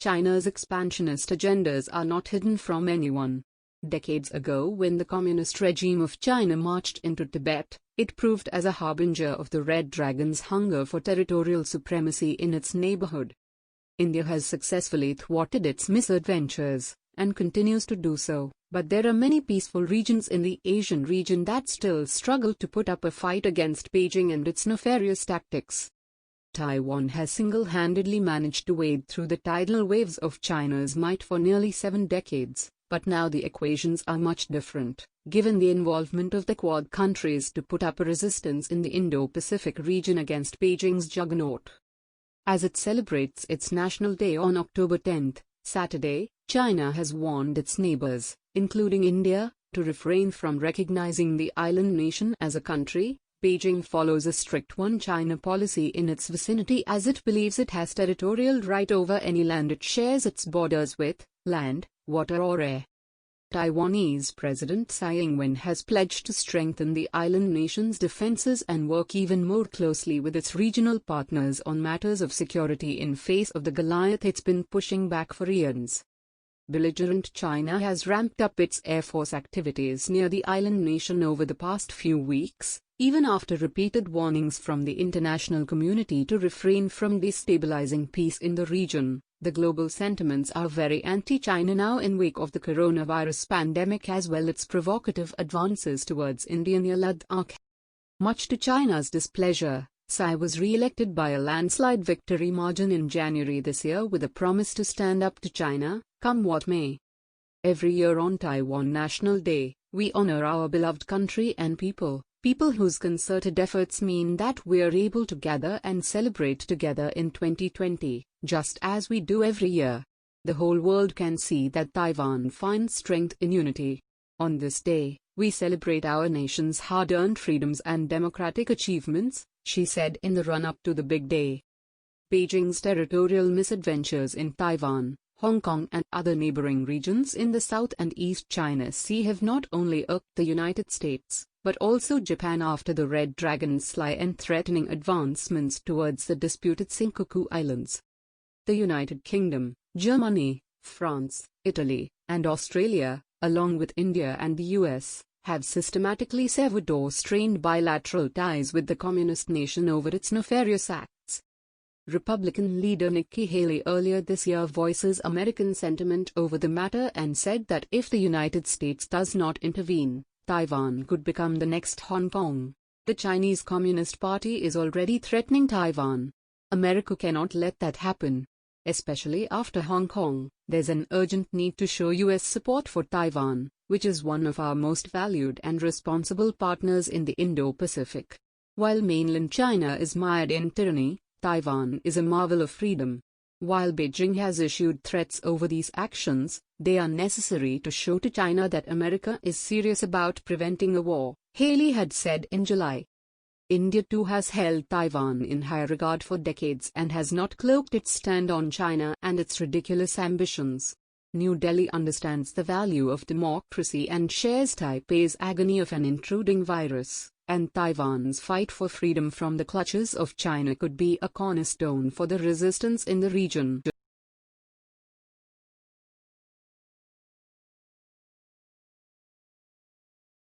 China's expansionist agendas are not hidden from anyone. Decades ago, when the communist regime of China marched into Tibet, it proved as a harbinger of the Red Dragon's hunger for territorial supremacy in its neighborhood. India has successfully thwarted its misadventures, and continues to do so, but there are many peaceful regions in the Asian region that still struggle to put up a fight against Beijing and its nefarious tactics. Taiwan has single-handedly managed to wade through the tidal waves of China's might for nearly 7 decades, but now the equations are much different, given the involvement of the Quad countries to put up a resistance in the Indo-Pacific region against Beijing's juggernaut. As it celebrates its National Day on October 10, Saturday, China has warned its neighbors, including India, to refrain from recognizing the island nation as a country. Beijing follows a strict one-China policy in its vicinity as it believes it has territorial right over any land it shares its borders with, land, water or air. Taiwanese President Tsai Ing-wen has pledged to strengthen the island nation's defenses and work even more closely with its regional partners on matters of security in face of the Goliath it's been pushing back for years. Belligerent China has ramped up its Air Force activities near the island nation over the past few weeks, even after repeated warnings from the international community to refrain from destabilizing peace in the region. The global sentiments are very anti-China now in wake of the coronavirus pandemic as well its provocative advances towards India near Ladakh. Much to China's displeasure, Tsai was re-elected by a landslide victory margin in January this year with a promise to stand up to China, come what may. Every year on Taiwan National Day, we honor our beloved country and people whose concerted efforts mean that we're able to gather and celebrate together in 2020, just as we do every year. The whole world can see that Taiwan finds strength in unity. On this day, we celebrate our nation's hard-earned freedoms and democratic achievements, she said in the run-up to the big day. Beijing's territorial misadventures in Taiwan, Hong Kong and other neighboring regions in the South and East China Sea have not only irked the United States, but also Japan after the Red Dragon's sly and threatening advancements towards the disputed Senkaku Islands. The United Kingdom, Germany, France, Italy, and Australia, along with India and the US, have systematically severed or strained bilateral ties with the communist nation over its nefarious acts. Republican leader Nikki Haley earlier this year voices American sentiment over the matter and said that if the United States does not intervene, Taiwan could become the next Hong Kong. The Chinese Communist Party is already threatening Taiwan. America cannot let that happen. Especially after Hong Kong, there's an urgent need to show US support for Taiwan, which is one of our most valued and responsible partners in the Indo-Pacific. While mainland China is mired in tyranny, Taiwan is a marvel of freedom. While Beijing has issued threats over these actions, they are necessary to show to China that America is serious about preventing a war, Haley had said in July. India too has held Taiwan in high regard for decades and has not cloaked its stand on China and its ridiculous ambitions. New Delhi understands the value of democracy and shares Taipei's agony of an intruding virus, and Taiwan's fight for freedom from the clutches of China could be a cornerstone for the resistance in the region.